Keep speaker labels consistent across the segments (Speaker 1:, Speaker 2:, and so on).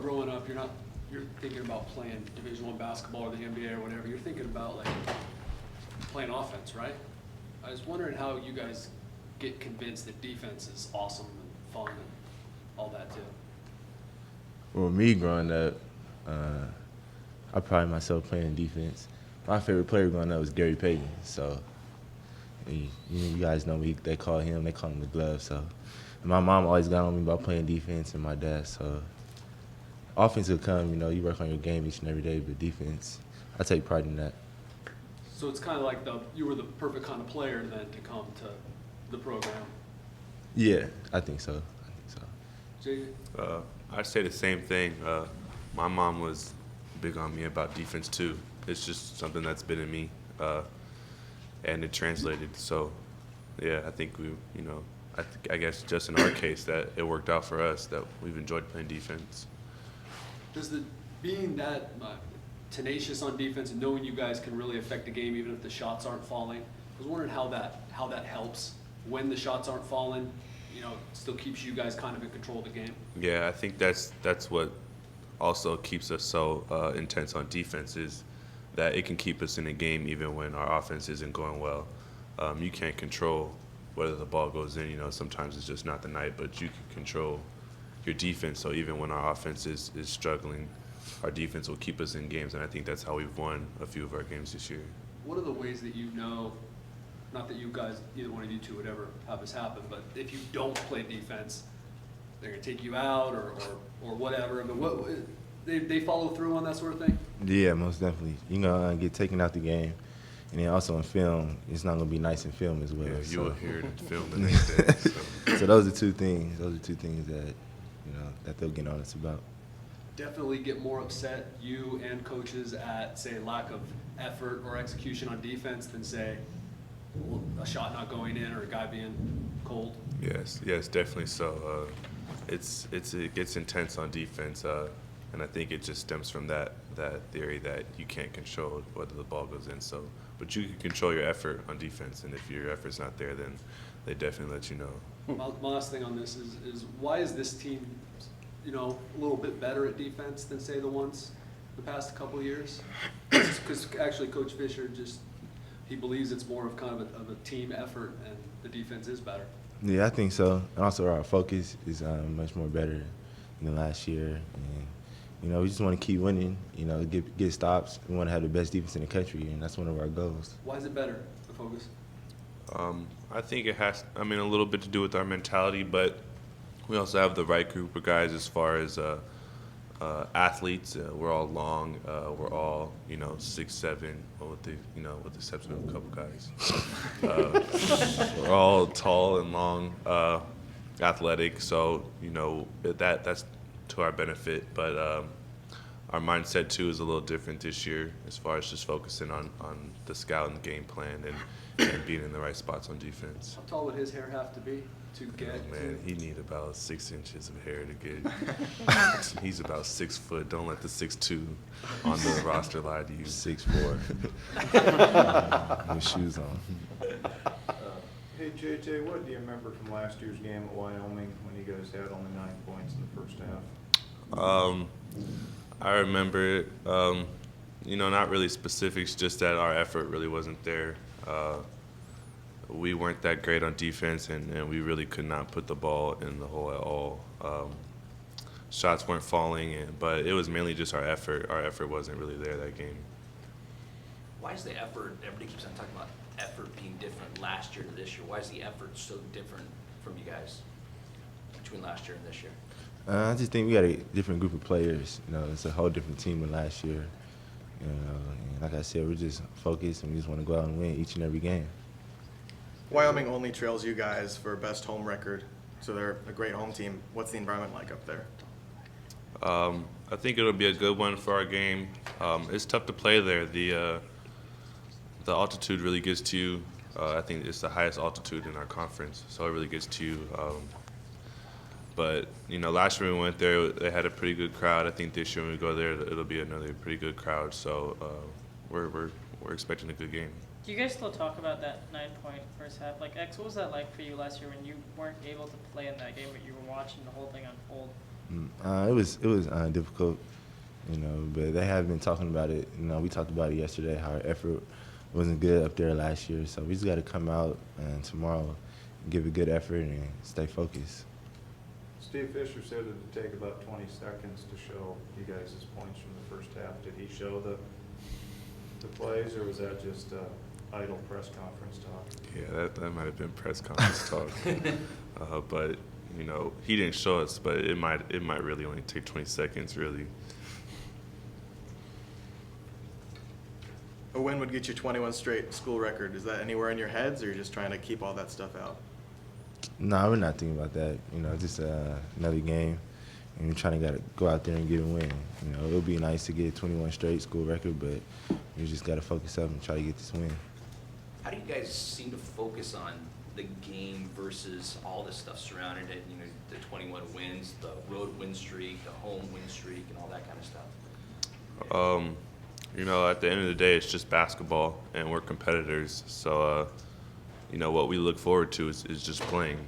Speaker 1: growing up, you're thinking about playing Division I basketball or the NBA or whatever. You're thinking about like playing offense, right? I was wondering how you guys get convinced that defense is awesome and fun and all that too.
Speaker 2: Well, me growing up, I pride myself playing defense. My favorite player growing up was Gary Payton. So, you guys know me. They call him the glove. So, and my mom always got on me about playing defense, and my dad. So, offense will come. You work on your game each and every day, but defense, I take pride in that.
Speaker 1: So it's kind of like you were the perfect kind of player then to come to the program.
Speaker 2: Yeah, I think so.
Speaker 1: Xavier?
Speaker 3: I'd say the same thing. My mom was big on me about defense too. It's just something that's been in me, and it translated. So, yeah, I think I guess just in our case that it worked out for us, that we've enjoyed playing defense.
Speaker 1: Does being that tenacious on defense and knowing you guys can really affect the game even if the shots aren't falling, I was wondering how that helps when the shots aren't falling, still keeps you guys kind of in control of the game?
Speaker 3: Yeah, I think that's what also keeps us so intense on defense, is that it can keep us in the game even when our offense isn't going well. You can't control whether the ball goes in. Sometimes it's just not the night, but you can control your defense. So even when our offense is struggling, our defense will keep us in games, and I think that's how we've won a few of our games this year.
Speaker 1: What are the ways that not that you guys, either one of you two would ever have this happen, but if you don't play defense, they're going to take you out or whatever. I mean, they follow through on that sort of thing?
Speaker 2: Yeah, most definitely. Get taken out the game. And then also in film, it's not going to be nice in film as well.
Speaker 3: Yeah, you will hear it in film the next day.
Speaker 2: So those are two things. That, that they'll get on us about.
Speaker 1: Definitely get more upset, you and coaches, at, say, lack of effort or execution on defense than, say, a shot not going in or a guy being cold?
Speaker 3: Yes, definitely so. It gets intense on defense, and I think it just stems from that theory that you can't control whether the ball goes in. So, but you can control your effort on defense, and if your effort's not there, then they definitely let you know.
Speaker 1: My last thing on this is why is this team, a little bit better at defense than, say, the past couple of years? Because actually Coach Fisher he believes it's more of kind of a team effort and the defense is better.
Speaker 2: Yeah, I think so. And also our focus is much more better than last year. And, we just want to keep winning, get stops. We want to have the best defense in the country, and that's one of our goals.
Speaker 1: Why is it better, the focus?
Speaker 3: I think it has, a little bit to do with our mentality, but we also have the right group of guys as far as athletes. We're all long. We're all 6'7", with the exception of a couple guys. We're all tall and long, athletic. So that's to our benefit. But our mindset too is a little different this year, as far as just focusing on the scout and the game plan and being in the right spots on defense.
Speaker 1: How tall would his hair have to be to get?
Speaker 3: Oh, man, he need about 6 inches of hair to get. He's about 6 foot. Don't let the 6'2" on the roster lie to you.
Speaker 2: 6'4". With shoes on.
Speaker 4: Hey, JJ, what do you remember from last year's game at Wyoming when you guys had only 9 points in the first half?
Speaker 3: I remember it. Not really specifics, just that our effort really wasn't there. We weren't that great on defense, and we really could not put the ball in the hole at all. Shots weren't falling, but it was mainly just our effort. Our effort wasn't really there that game.
Speaker 5: Why is the effort, everybody keeps on talking about effort being different last year to this year. Why is the effort so different from you guys between last year and this year?
Speaker 2: I just think we got a different group of players. It's a whole different team than last year. And like I said, we're just focused and we just want to go out and win each and every game.
Speaker 6: Wyoming only trails you guys for best home record, so they're a great home team. What's the environment like up there?
Speaker 3: I think it'll be a good one for our game. It's tough to play there. The altitude really gets to you. I think it's the highest altitude in our conference, so it really gets to you. But last year we went there, they had a pretty good crowd. I think this year when we go there, it'll be another pretty good crowd. So we're expecting a good game.
Speaker 7: Do you guys still talk about that 9-point first half? Like, X, what was that like for you last year when you weren't able to play in that game, but you were watching the whole thing unfold?
Speaker 2: It was difficult, you know, but they have been talking about it. You know, we talked about it yesterday, how our effort wasn't good up there last year. So we just got to come out tomorrow, give a good effort, and stay focused.
Speaker 4: Steve Fisher said it would take about 20 seconds to show you guys' points from the first half. Did he show the plays, or was that just idle press conference talk?
Speaker 3: Yeah, that might have been press conference talk. But you know, he didn't show us, but it might really only take 20 seconds, really.
Speaker 6: A win would get you 21 straight school record. Is that anywhere in your heads, or you're just trying to keep all that stuff out?
Speaker 2: No, we're not thinking about that. You know, just another game, and we're trying to go out there and get a win. You know, it'll be nice to get 21 straight school record, but we just got to focus up and try to get this win.
Speaker 5: How do you guys seem to focus on the game versus all this stuff surrounding it? You know, the 21 wins, the road win streak, the home win streak, and all that kind of stuff.
Speaker 3: You know, at the end of the day, it's just basketball, and we're competitors. So, you know, what we look forward to is just playing.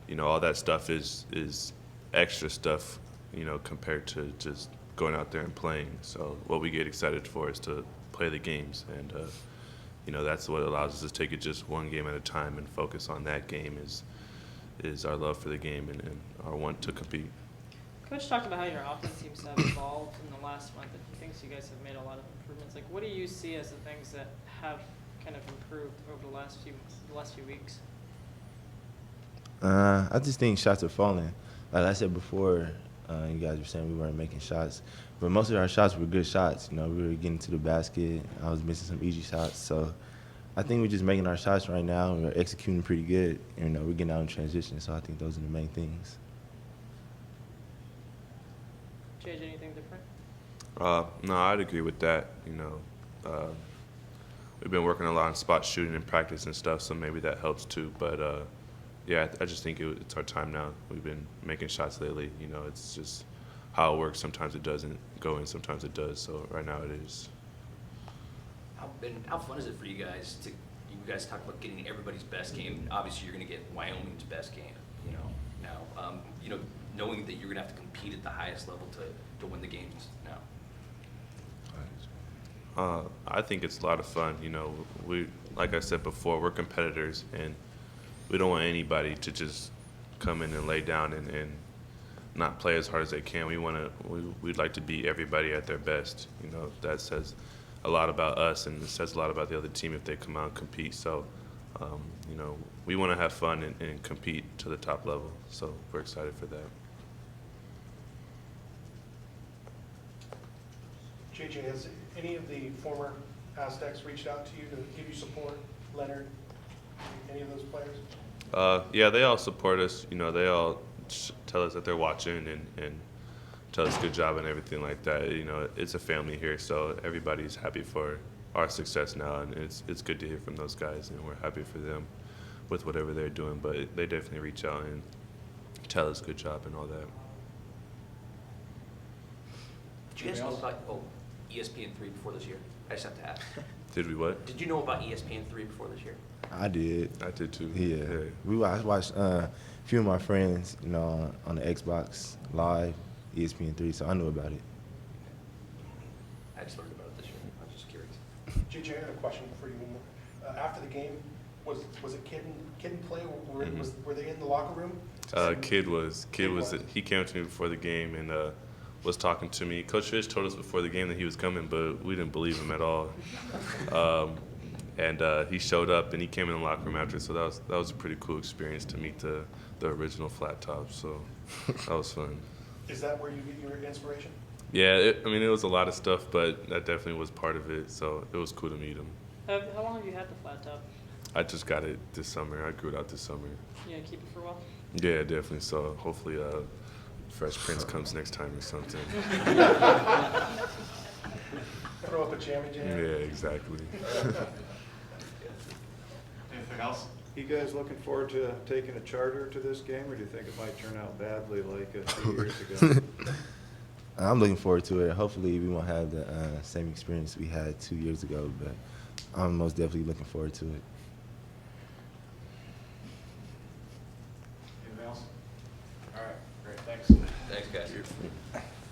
Speaker 3: You know, all that stuff is extra stuff, you know, compared to just going out there and playing. So what we get excited for is to play the games, and you know, that's what allows us to take it just one game at a time and focus on that game is our love for the game and our want to compete.
Speaker 7: Coach talked about how your offense seems to have evolved in the last month, and he thinks you guys have made a lot of improvements. Like, what do you see as the things that have kind of improved over the last few weeks?
Speaker 2: I just think shots are falling. Like I said before, you guys were saying we weren't making shots, but most of our shots were good shots. You know, we were getting to the basket. I was missing some easy shots, so I think we're just making our shots right now, and we're executing pretty good. And, you know, we're getting out in transition, so I think those are the main things.
Speaker 7: JJ, anything different?
Speaker 3: No, I'd agree with that. You know, we've been working a lot on spot shooting in practice and stuff, so maybe that helps too. But yeah, I just think it's our time now. We've been making shots lately. You know, it's just how it works. Sometimes it doesn't go in, sometimes it does. So right now it is.
Speaker 5: How fun is it for you guys to? You guys talk about getting everybody's best game. Obviously, you're going to get Wyoming's best game. You know, now you know, knowing that you're going to have to compete at the highest level to win the games now.
Speaker 3: I think it's a lot of fun. You know, like I said before, we're competitors, and we don't want anybody to just come in and lay down and not play as hard as they can. We'd like to beat everybody at their best. You know, that says a lot about us, and it says a lot about the other team if they come out and compete. So, you know, we want to have fun and compete to the top level. So we're excited for that.
Speaker 8: JJ, has any of the former Aztecs reached out to you to give you support? Leonard, any of those players?
Speaker 3: Yeah, they all support us. You know, they all tell us that they're watching and tell us good job and everything like that. You know, it's a family here, so everybody's happy for our success now, and it's good to hear from those guys, and we're happy for them with whatever they're doing. But they definitely reach out and tell us good job and all that.
Speaker 5: Did you guys know about ESPN3 before this year? I just have to ask.
Speaker 3: Did we what?
Speaker 5: Did you know about ESPN3 before this year?
Speaker 2: I did.
Speaker 3: I did too.
Speaker 2: Yeah. I watched a few of my friends, you know, on the Xbox Live, ESPN3, so I knew about it.
Speaker 5: I just learned about it this year. I was just curious.
Speaker 8: JJ, I had a question for you. After the game, was it kid and play? Were they in the locker room?
Speaker 3: Kid was. He came up to me before the game and was talking to me. Coach Fish told us before the game that he was coming, but we didn't believe him at all. And he showed up and he came in the locker room after, so that was a pretty cool experience to meet the original Flat Top. So that was fun.
Speaker 8: Is that where you get your inspiration?
Speaker 3: Yeah, it was a lot of stuff, but that definitely was part of it. So it was cool to meet him.
Speaker 7: How long have you had the flat top?
Speaker 3: I just got it this summer. I grew it out this summer.
Speaker 7: You gonna keep it for a while?
Speaker 3: Yeah, definitely. So hopefully Fresh Prince comes next time or something.
Speaker 8: Throw up a jammy jam?
Speaker 3: Yeah, exactly.
Speaker 8: Anything else?
Speaker 4: You guys looking forward to taking a charter to this game, or do you think it might turn out badly like 2 years ago?
Speaker 2: I'm looking forward to it. Hopefully we won't have the same experience we had 2 years ago, but I'm most definitely looking forward to it.
Speaker 8: Anything else? All right, great. Thank you. Thanks.
Speaker 5: Thanks, guys.